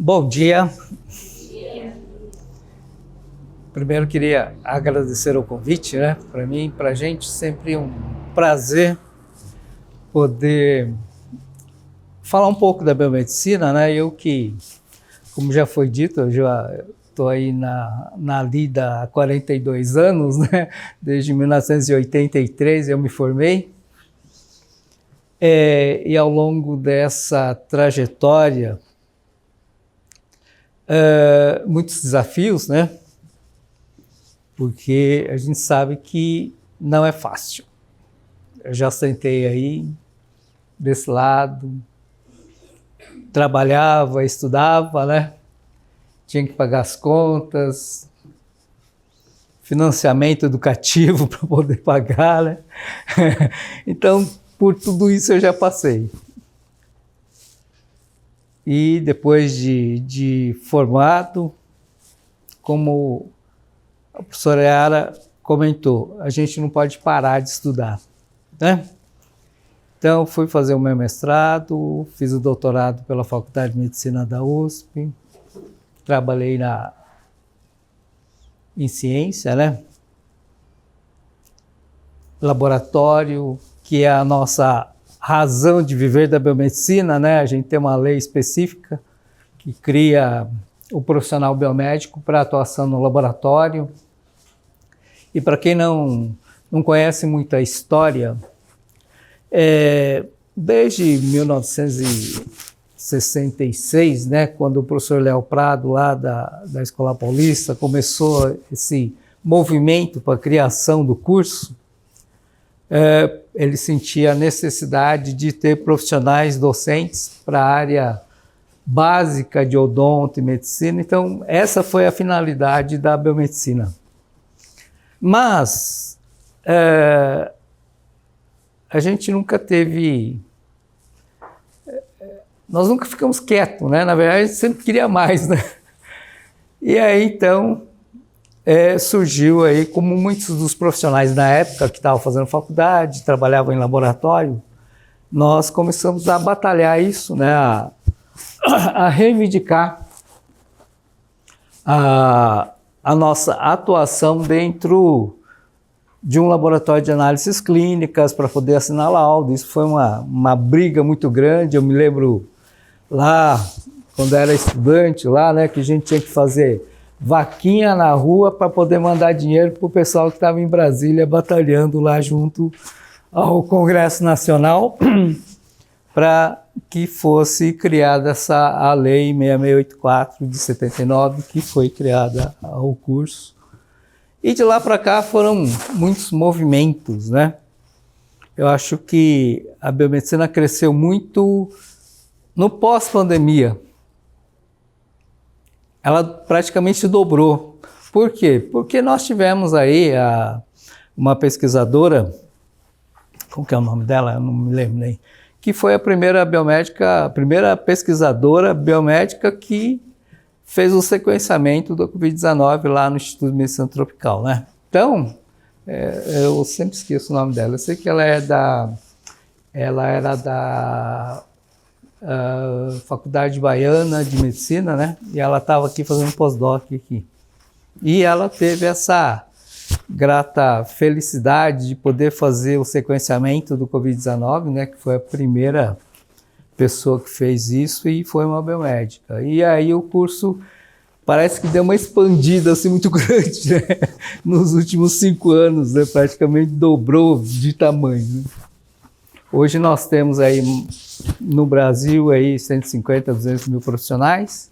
Bom dia. Primeiro queria agradecer o convite, né? Para mim, para a gente, sempre um prazer poder falar um pouco da biomedicina, né? Eu que, como já foi dito, eu já estou aí na lida há 42 anos, né? Desde 1983 eu me formei. E ao longo dessa trajetória, muitos desafios, né? Porque a gente sabe que não é fácil. Eu já sentei aí desse lado, trabalhava, estudava, né? Tinha que pagar as contas, financiamento educativo para poder pagar, né? Então, por tudo isso eu já passei. E depois de formado, como a professora Yara comentou, a gente não pode parar de estudar, né? Então, fui fazer o meu mestrado, fiz o doutorado pela Faculdade de Medicina da USP, trabalhei em ciência, né? Laboratório, que é a nossa razão de viver da biomedicina, né? A gente tem uma lei específica que cria o profissional biomédico para atuação no laboratório. E para quem não conhece muito a história, desde 1966, né, quando o professor Léo Prado, lá da Escola Paulista, começou esse movimento para a criação do curso, ele sentia a necessidade de ter profissionais docentes para a área básica de odonto e medicina. Então, essa foi a finalidade da biomedicina. Mas a gente nunca teve... Nós nunca ficamos quietos, né? Na verdade, a gente sempre queria mais, né? E aí, então, surgiu aí, como muitos dos profissionais na época que estavam fazendo faculdade, trabalhavam em laboratório, nós começamos a batalhar isso, né? A reivindicar a nossa atuação dentro de um laboratório de análises clínicas para poder assinar laudo. Isso foi uma briga muito grande. Eu me lembro lá, quando eu era estudante lá, né, que a gente tinha que fazer vaquinha na rua para poder mandar dinheiro para o pessoal que estava em Brasília batalhando lá junto ao Congresso Nacional para que fosse criada a Lei 6684 de 79, que foi criada ao curso. E de lá para cá foram muitos movimentos, né? Eu acho que a biomedicina cresceu muito no pós-pandemia. Ela praticamente dobrou. Por quê? Porque nós tivemos aí uma pesquisadora, como que é o nome dela? Eu não me lembro nem. Que foi a primeira pesquisadora biomédica que fez o sequenciamento do Covid-19 lá no Instituto de Medicina Tropical, né? Então, eu sempre esqueço o nome dela. Eu sei que ela era da Faculdade Baiana de Medicina, né? E ela estava aqui fazendo pós-doc aqui. E ela teve essa grata felicidade de poder fazer o sequenciamento do Covid-19, né? Que foi a primeira pessoa que fez isso e foi uma biomédica. E aí o curso parece que deu uma expandida assim muito grande, né? Nos últimos 5 anos, né? Praticamente dobrou de tamanho, né? Hoje nós temos aí no Brasil aí 150, 200 mil profissionais.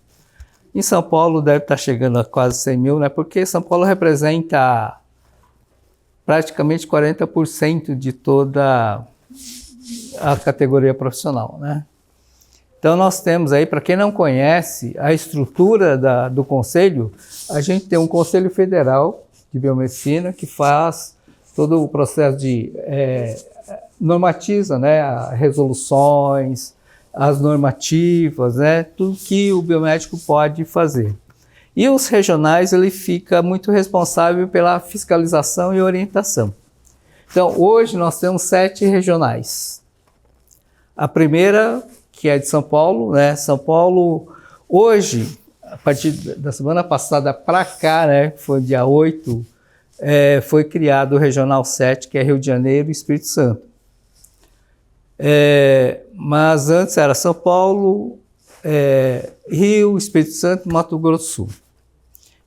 Em São Paulo deve estar chegando a quase 100 mil, né? Porque São Paulo representa praticamente 40% de toda a categoria profissional, né? Então nós temos aí, para quem não conhece, a estrutura do Conselho, a gente tem um Conselho Federal de Biomedicina que faz todo o processo de normatiza, né, as resoluções, as normativas, né, tudo que o biomédico pode fazer. E os regionais, ele fica muito responsável pela fiscalização e orientação. Então, hoje nós temos 7 regionais. A primeira, que é de São Paulo, né? São Paulo, Hoje, a partir da semana passada para cá, né, foi dia 8, foi criado o Regional 7, que é Rio de Janeiro e Espírito Santo. Mas antes era São Paulo, Rio, Espírito Santo, Mato Grosso do Sul.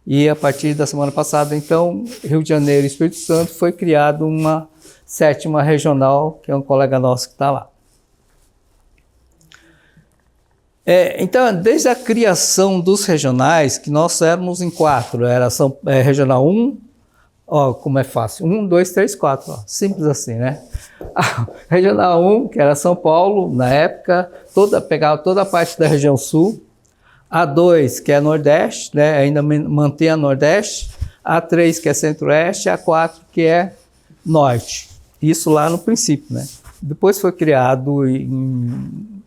E a partir da semana passada, então, Rio de Janeiro e Espírito Santo foi criado uma 7ª regional, que é um colega nosso que está lá. Então, desde a criação dos regionais, que nós éramos em 4, era Regional 1, ó, como é fácil, 1, 2, 3, 4, ó, simples assim, né? Regional 1, que era São Paulo, na época, pegava toda a parte da região sul, A2, que é Nordeste, né? Ainda mantém a Nordeste, A3, que é Centro-Oeste, A4, que é Norte. Isso lá no princípio, né? Depois foi criado em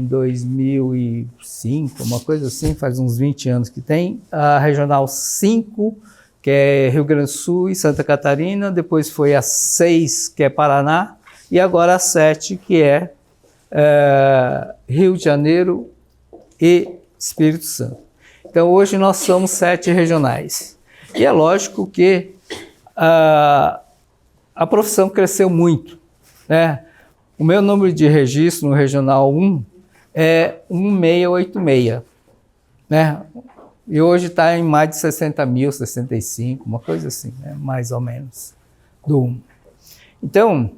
2005, uma coisa assim, faz uns 20 anos que tem, a Regional 5, que é Rio Grande do Sul e Santa Catarina, depois foi a 6, que é Paraná, e agora a 7, que é Rio de Janeiro e Espírito Santo. Então hoje nós somos 7 regionais. E é lógico que a profissão cresceu muito, né? O meu número de registro no Regional 1 é 1686, né? E hoje está em mais de 60 mil, 65, uma coisa assim, né? Mais ou menos, do 1. Então,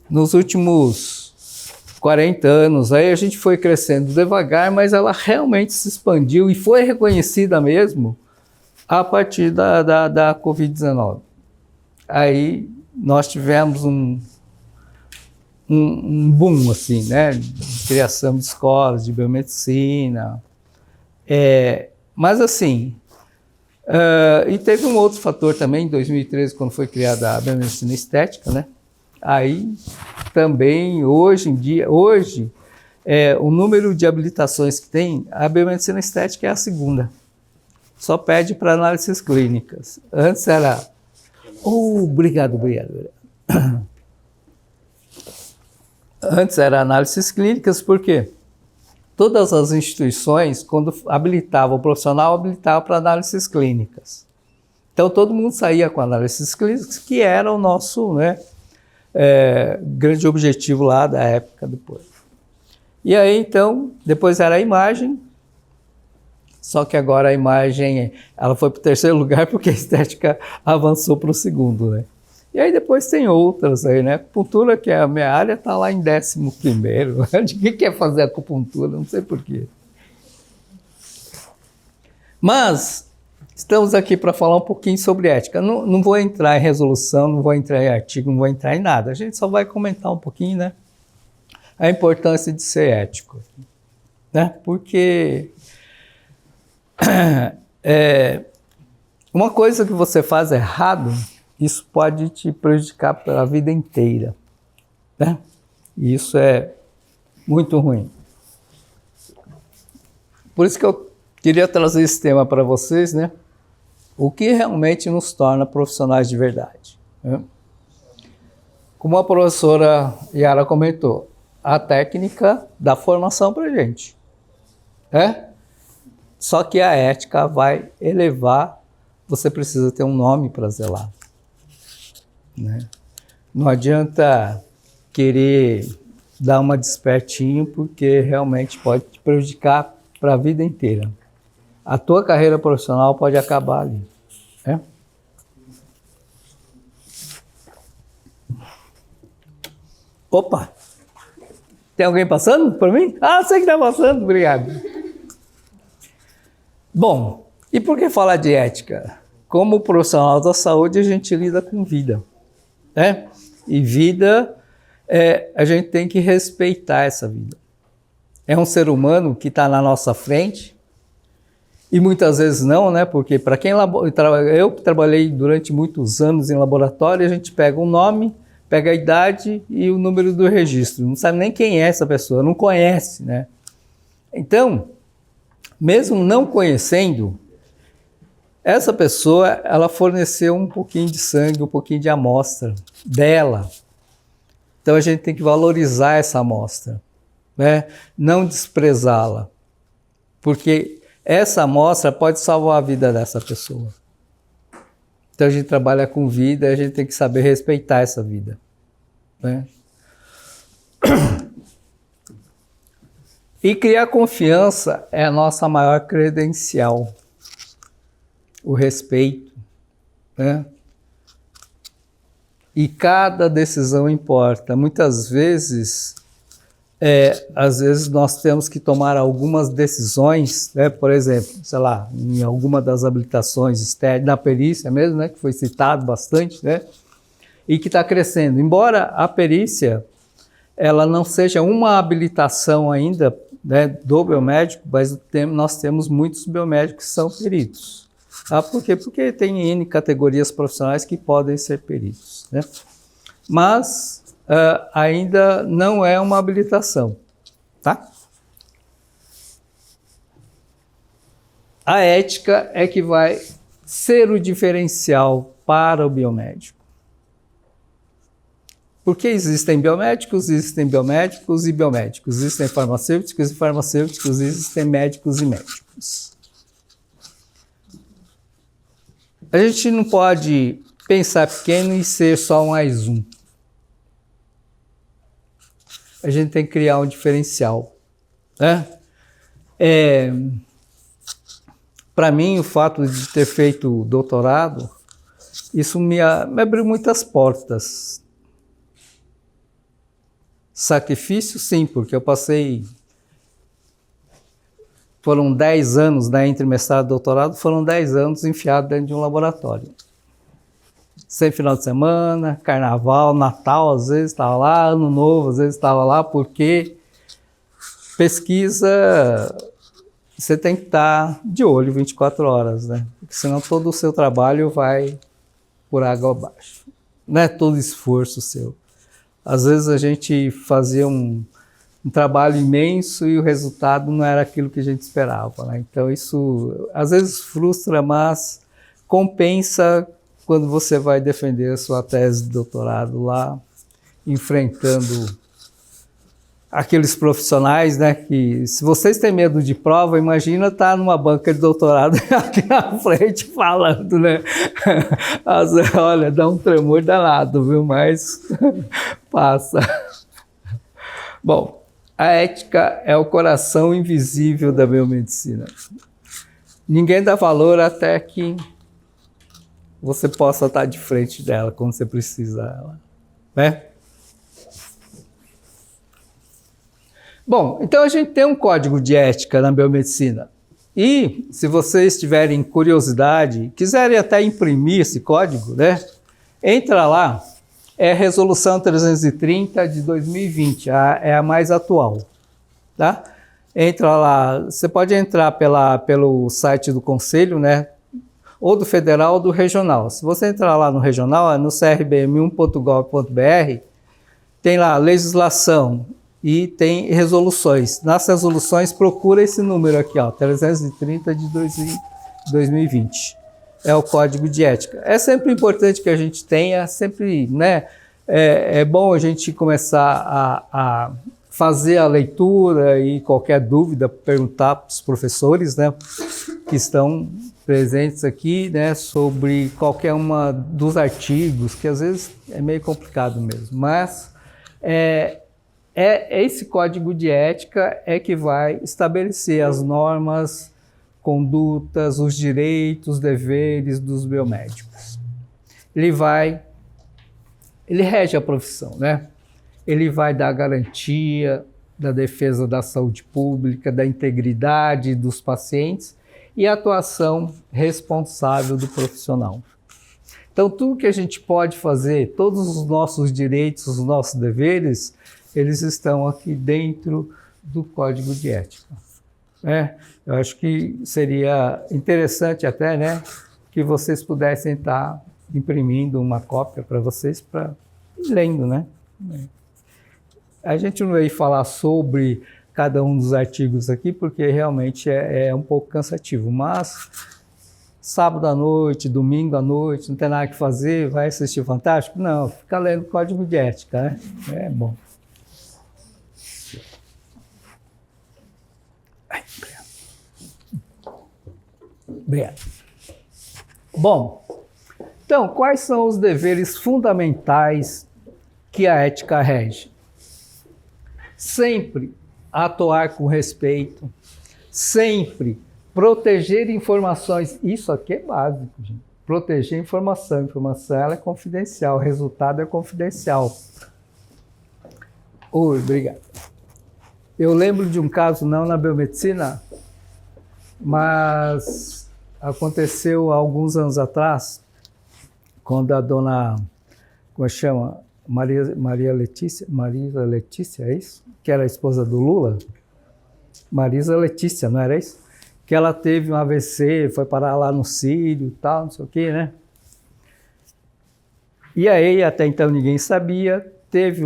nos últimos 40 anos, aí a gente foi crescendo devagar, mas ela realmente se expandiu e foi reconhecida mesmo a partir da Covid-19. Aí nós tivemos um boom, assim, né, de criação de escolas, de biomedicina, mas assim, e teve um outro fator também, em 2013, quando foi criada a biomedicina estética, né, aí também, hoje, o número de habilitações que tem, a biomedicina estética é a 2ª, só pede para análises clínicas, antes era, obrigado. Antes era análises clínicas, porque todas as instituições, quando habilitavam o profissional, habilitavam para análises clínicas. Então, todo mundo saía com análises clínicas, que era o nosso, né, grande objetivo lá da época depois. E aí, então, depois era a imagem, só que agora a imagem ela foi para o 3º lugar, porque a estética avançou para o 2º, né? E aí depois tem outras aí, né? Acupuntura, que é a minha área, está lá em 11º. Ninguém quer fazer acupuntura, não sei porquê. Mas estamos aqui para falar um pouquinho sobre ética. Não vou entrar em resolução, não vou entrar em artigo, não vou entrar em nada. A gente só vai comentar um pouquinho, né? A importância de ser ético, né? Porque uma coisa que você faz errado, isso pode te prejudicar pela vida inteira, né? E isso é muito ruim. Por isso que eu queria trazer esse tema para vocês, né? O que realmente nos torna profissionais de verdade, né? Como a professora Yara comentou, a técnica dá formação para a gente, né? Só que a ética vai elevar, você precisa ter um nome para zelar, né? Não adianta querer dar uma despertinho, porque realmente pode te prejudicar para a vida inteira. A tua carreira profissional pode acabar ali, né? Opa! Tem alguém passando por mim? Ah, você que está passando, obrigado. Bom, e por que falar de ética? Como profissional da saúde, a gente lida com vida, né? E vida, a gente tem que respeitar essa vida. É um ser humano que está na nossa frente, e muitas vezes não, né? Porque para quem eu que trabalhei durante muitos anos em laboratório, a gente pega um nome, pega a idade e o número do registro. Não sabe nem quem é essa pessoa, não conhece, né? Então, mesmo não conhecendo, essa pessoa, ela forneceu um pouquinho de sangue, um pouquinho de amostra dela. Então a gente tem que valorizar essa amostra, né? Não desprezá-la, porque essa amostra pode salvar a vida dessa pessoa. Então a gente trabalha com vida e a gente tem que saber respeitar essa vida, né? E criar confiança é a nossa maior credencial. O respeito, né? E cada decisão importa. Muitas vezes, às vezes nós temos que tomar algumas decisões, né? Por exemplo, sei lá, em alguma das habilitações externas, na perícia mesmo, né? Que foi citado bastante, né? E que está crescendo. Embora a perícia ela não seja uma habilitação ainda, né, do biomédico, mas nós temos muitos biomédicos que são peritos. Ah, por quê? Porque tem N categorias profissionais que podem ser peritos, né? Mas ainda não é uma habilitação, tá? A ética é que vai ser o diferencial para o biomédico. Porque existem biomédicos e biomédicos, existem farmacêuticos e farmacêuticos, existem médicos e médicos. A gente não pode pensar pequeno e ser só um mais um. A gente tem que criar um diferencial, né? Para mim, o fato de ter feito doutorado, isso me abriu muitas portas. Sacrifício, sim, porque eu passei... Foram 10 anos, né, entre mestrado e doutorado, foram 10 anos enfiado dentro de um laboratório. Sem final de semana, carnaval, Natal, às vezes estava lá, Ano Novo, às vezes estava lá, porque pesquisa, você tem que estar de olho 24 horas, né? Porque senão todo o seu trabalho vai por água abaixo. Não é todo esforço seu. Às vezes a gente fazia um trabalho imenso e o resultado não era aquilo que a gente esperava, né? Então isso às vezes frustra, mas compensa quando você vai defender a sua tese de doutorado lá, enfrentando aqueles profissionais, né, que se vocês têm medo de prova, imagina estar numa banca de doutorado aqui na frente falando, né? Olha, dá um tremor danado, viu? Mas passa. Bom, a ética é o coração invisível da biomedicina. Ninguém dá valor até que você possa estar de frente dela quando você precisa dela, né? Bom, então a gente tem um código de ética na biomedicina. E se vocês tiverem curiosidade, quiserem até imprimir esse código, né? Entra lá, é a Resolução 330 de 2020, é a mais atual, tá? Entra lá, você pode entrar pelo site do Conselho, né? Ou do Federal ou do Regional. Se você entrar lá no Regional, é no crbm1.gov.br, tem lá legislação e tem resoluções. Nas resoluções, procura esse número aqui, ó, 330 de 2020. É o Código de Ética. É sempre importante que a gente tenha, sempre, né? É bom a gente começar a fazer a leitura e qualquer dúvida perguntar para os professores, né, que estão presentes aqui, né, sobre qualquer uma dos artigos, que às vezes é meio complicado mesmo, mas esse código de ética é que vai estabelecer as normas, condutas, os direitos, deveres dos biomédicos. Ele rege a profissão, né? Ele vai dar garantia da defesa da saúde pública, da integridade dos pacientes e a atuação responsável do profissional. Então, tudo que a gente pode fazer, todos os nossos direitos, os nossos deveres, eles estão aqui dentro do Código de Ética. Eu acho que seria interessante até, né, que vocês pudessem estar imprimindo uma cópia para vocês, para ir lendo, né? A gente não vai falar sobre cada um dos artigos aqui, porque realmente é um pouco cansativo, mas sábado à noite, domingo à noite, não tem nada que fazer, vai assistir Fantástico? Não, fica lendo o Código de Ética, né? É bom. Obrigado. Bom, então, quais são os deveres fundamentais que a ética rege? Sempre atuar com respeito, sempre proteger informações. Isso aqui é básico, gente. Proteger informação. Informação ela é confidencial, o resultado é confidencial. Oi, obrigado. Eu lembro de um caso, não na biomedicina, mas aconteceu há alguns anos atrás, quando a dona, como chama? Marisa Letícia, é isso? Que era a esposa do Lula? Marisa Letícia, não era isso? Que ela teve um AVC, foi parar lá no Sírio e tal, não sei o quê, né? E aí, até então ninguém sabia, teve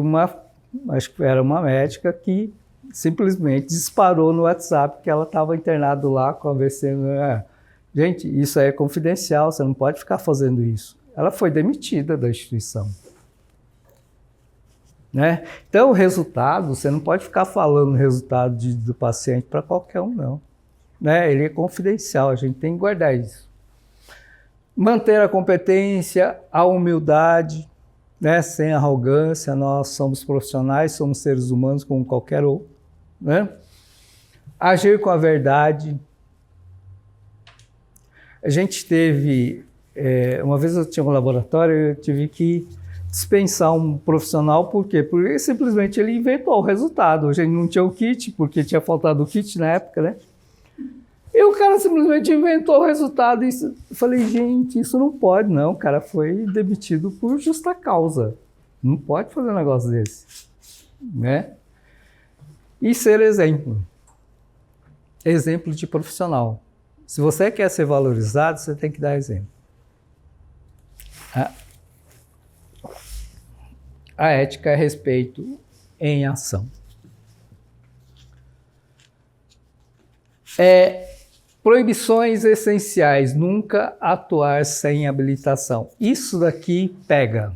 acho que era uma médica que simplesmente disparou no WhatsApp que ela estava internada lá com AVC. Gente, isso aí é confidencial, você não pode ficar fazendo isso. Ela foi demitida da instituição. Né? Então, o resultado, você não pode ficar falando o resultado do paciente para qualquer um, não. Né? Ele é confidencial, a gente tem que guardar isso. Manter a competência, a humildade, né? Sem arrogância, nós somos profissionais, somos seres humanos como qualquer outro. Né? Agir com a verdade. A gente teve, uma vez eu tinha um laboratório, eu tive que dispensar um profissional, por quê? Porque simplesmente ele inventou o resultado. A gente não tinha o kit, porque tinha faltado o kit na época, né? E o cara simplesmente inventou o resultado. E eu falei, gente, isso não pode, não. O cara foi demitido por justa causa. Não pode fazer um negócio desse. Né? E ser exemplo. Exemplo de profissional. Se você quer ser valorizado, você tem que dar exemplo. A ética é respeito em ação. Proibições essenciais, nunca atuar sem habilitação. Isso daqui pega.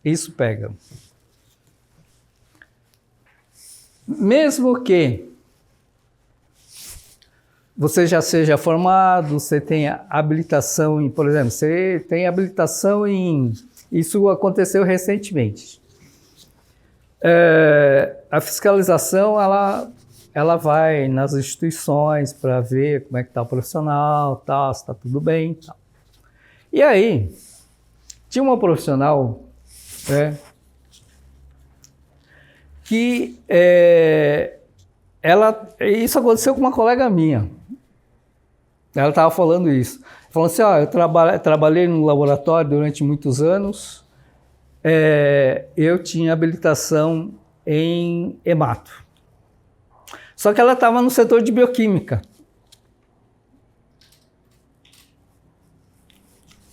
Isso pega. Mesmo que você já seja formado, você tenha habilitação em, por exemplo, você tem habilitação em... Isso aconteceu recentemente. A fiscalização, ela vai nas instituições para ver como é que está o profissional, tal, se está tudo bem. Tal. E aí, tinha uma profissional que isso aconteceu com uma colega minha. Ela estava falando isso. Falando assim, eu trabalhei no laboratório durante muitos anos, eu tinha habilitação em hemato. Só que ela estava no setor de bioquímica.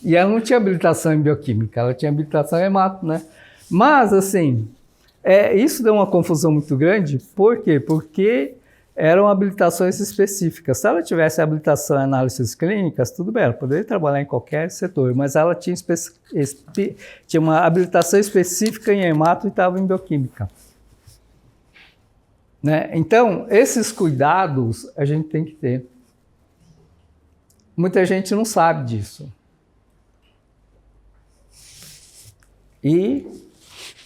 E ela não tinha habilitação em bioquímica, ela tinha habilitação em hemato, né? Mas, assim, isso deu uma confusão muito grande. Por quê? Porque eram habilitações específicas. Se ela tivesse habilitação em análises clínicas, tudo bem, ela poderia trabalhar em qualquer setor, mas ela tinha uma habilitação específica em hemato e estava em bioquímica. Né? Então, esses cuidados a gente tem que ter. Muita gente não sabe disso. E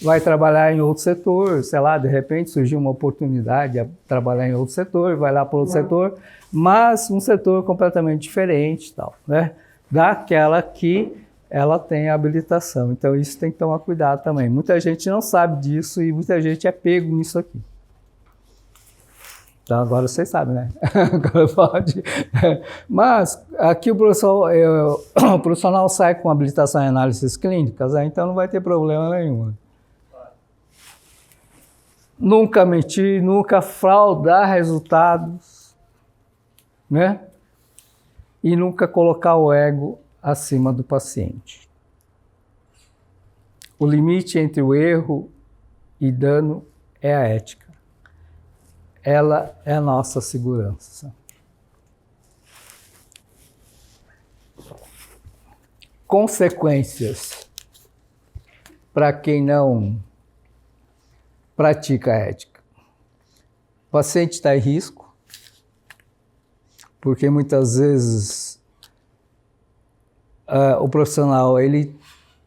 vai trabalhar em outro setor, sei lá, de repente surgiu uma oportunidade de trabalhar em outro setor, vai lá para outro setor, mas um setor completamente diferente, tal, né? Daquela que ela tem habilitação. Então, isso tem que tomar cuidado também. Muita gente não sabe disso e muita gente é pego nisso aqui. Então, agora vocês sabem, né? Agora pode. Mas aqui o profissional sai com habilitação em análises clínicas, então não vai ter problema nenhum. Nunca mentir, nunca fraudar resultados, né? E nunca colocar o ego acima do paciente. O limite entre o erro e dano é a ética. Ela é a nossa segurança. Consequências para quem não pratica a ética. O paciente está em risco, porque muitas vezes o profissional, ele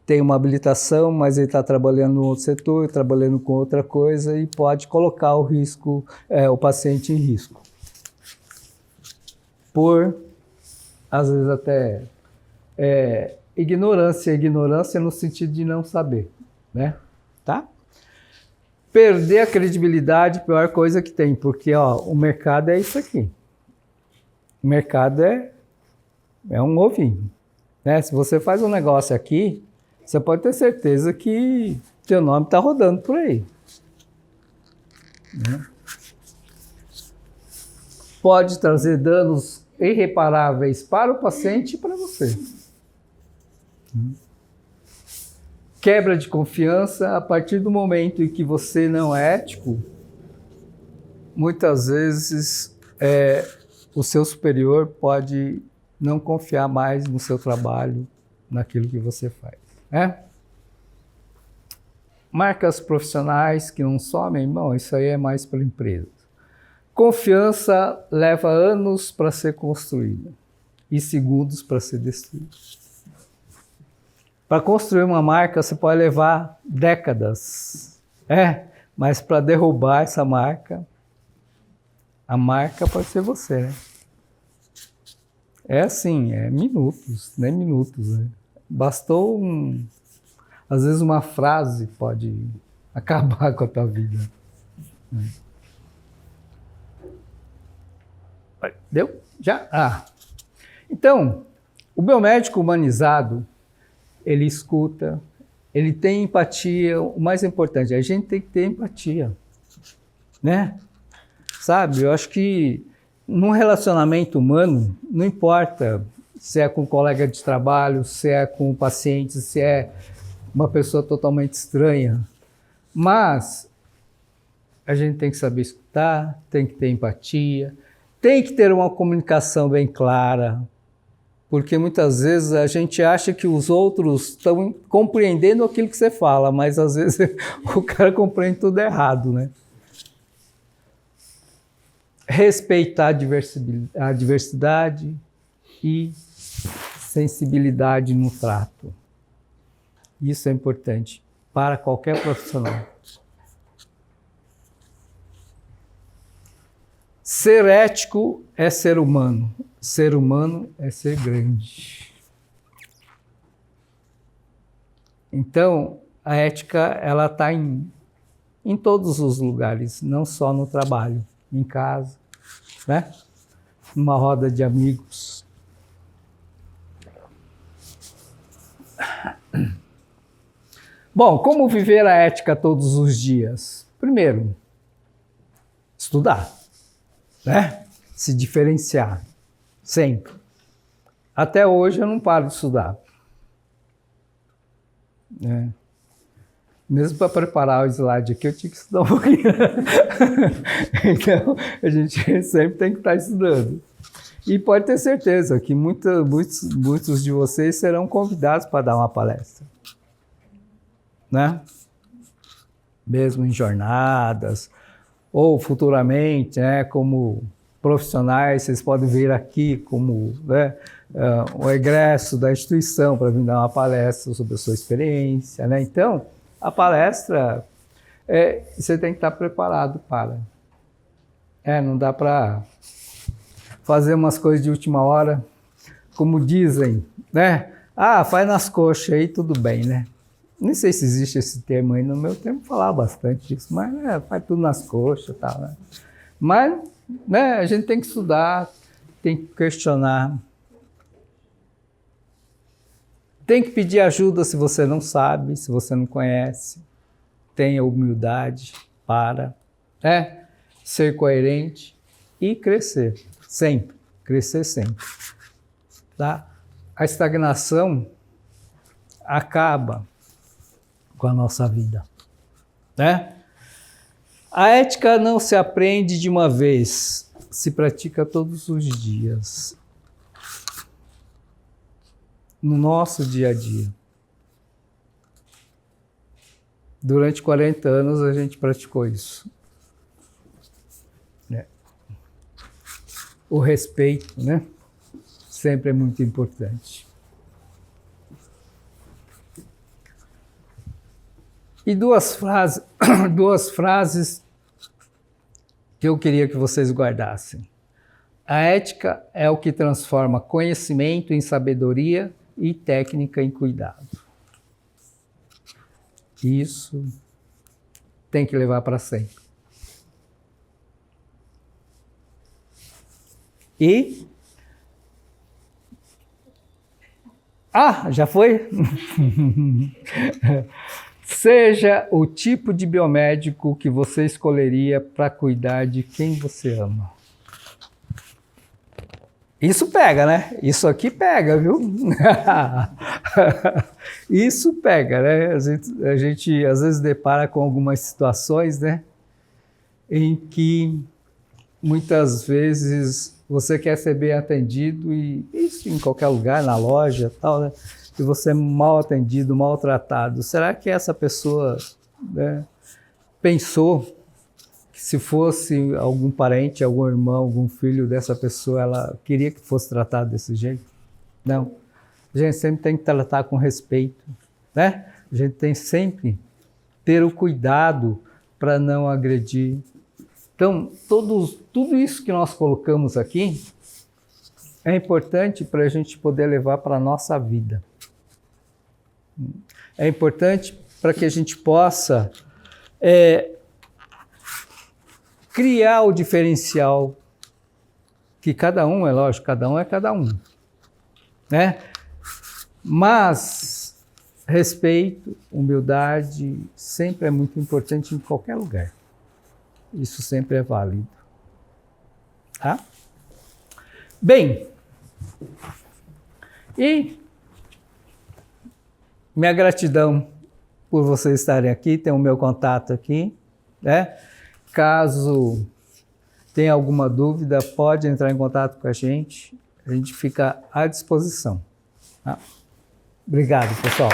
tem uma habilitação, mas ele está trabalhando em outro setor, trabalhando com outra coisa e pode colocar o risco, o paciente em risco. Por, às vezes, até ignorância no sentido de não saber, né? Tá? Perder a credibilidade, pior coisa que tem, porque o mercado é isso aqui. O mercado é um ovinho, né? Se você faz um negócio aqui, você pode ter certeza que teu nome está rodando por aí. Né? Pode trazer danos irreparáveis para o paciente e para você. Quebra de confiança, a partir do momento em que você não é ético, muitas vezes o seu superior pode não confiar mais no seu trabalho, naquilo que você faz. Né? Marcas profissionais que não somem, bom, isso aí é mais para a empresa. Confiança leva anos para ser construída e segundos para ser destruída. Para construir uma marca, você pode levar décadas. Mas para derrubar essa marca, a marca pode ser você, né? É assim, minutos, nem minutos. Né? Bastou às vezes uma frase pode acabar com a tua vida. Deu? Já? Então, o biomédico humanizado, ele escuta, ele tem empatia. O mais importante, a gente tem que ter empatia, né? Sabe, eu acho que num relacionamento humano, não importa se é com um colega de trabalho, se é com um paciente, se é uma pessoa totalmente estranha, mas a gente tem que saber escutar, tem que ter empatia, tem que ter uma comunicação bem clara, porque muitas vezes a gente acha que os outros estão compreendendo aquilo que você fala, mas às vezes o cara compreende tudo errado, né? Respeitar a diversidade e sensibilidade no trato. Isso é importante para qualquer profissional. Ser ético é ser humano. Ser humano é ser grande. Então, a ética, ela está em todos os lugares, não só no trabalho, em casa, né? Numa roda de amigos. Bom, como viver a ética todos os dias? Primeiro, estudar, né? Se diferenciar, sempre. Até hoje eu não paro de estudar. Né? Mesmo para preparar o slide aqui, eu tinha que estudar um pouquinho. Então, a gente sempre tem que estar estudando. E pode ter certeza que muitos de vocês serão convidados para dar uma palestra. Né? Mesmo em jornadas, ou futuramente, né, como profissionais, vocês podem vir aqui como o egresso da instituição para vir dar uma palestra sobre a sua experiência. Né? Então, a palestra, você tem que estar preparado para. Não dá para fazer umas coisas de última hora, como dizem, né? Faz nas coxas aí, tudo bem, né? Nem sei se existe esse termo aí, no meu tempo falava bastante disso, mas faz tudo nas coxas e tal, né? Mas, né, a gente tem que estudar, tem que questionar, tem que pedir ajuda se você não sabe, se você não conhece, tenha humildade para ser coerente e crescer, sempre, crescer sempre. Tá? A estagnação acaba com a nossa vida, né? A ética não se aprende de uma vez, se pratica todos os dias, no nosso dia a dia. Durante 40 anos a gente praticou isso. O respeito, né? Sempre é muito importante. E duas frases que eu queria que vocês guardassem. A ética é o que transforma conhecimento em sabedoria e técnica em cuidado. Isso tem que levar para sempre. E... já foi? Seja o tipo de biomédico que você escolheria para cuidar de quem você ama. Isso pega, né? Isso aqui pega, viu? Isso pega, né? A gente às vezes depara com algumas situações, né? Em que muitas vezes você quer ser bem atendido, e isso em qualquer lugar, na loja, tal, né? E você é mal atendido, maltratado. Será que essa pessoa, né, pensou que se fosse algum parente, algum irmão, algum filho dessa pessoa, ela queria que fosse tratado desse jeito? Não. A gente sempre tem que tratar com respeito, né? A gente tem sempre ter o cuidado para não agredir. Então, tudo isso que nós colocamos aqui é importante para a gente poder levar para a nossa vida. É importante para que a gente possa criar o diferencial que cada um, é lógico, cada um é cada um, né? Mas respeito, humildade sempre é muito importante em qualquer lugar. Isso sempre é válido. Tá? Bem, e minha gratidão por vocês estarem aqui, tem o meu contato aqui, né? Caso tenha alguma dúvida, pode entrar em contato com a gente fica à disposição. Tá? Obrigado, pessoal.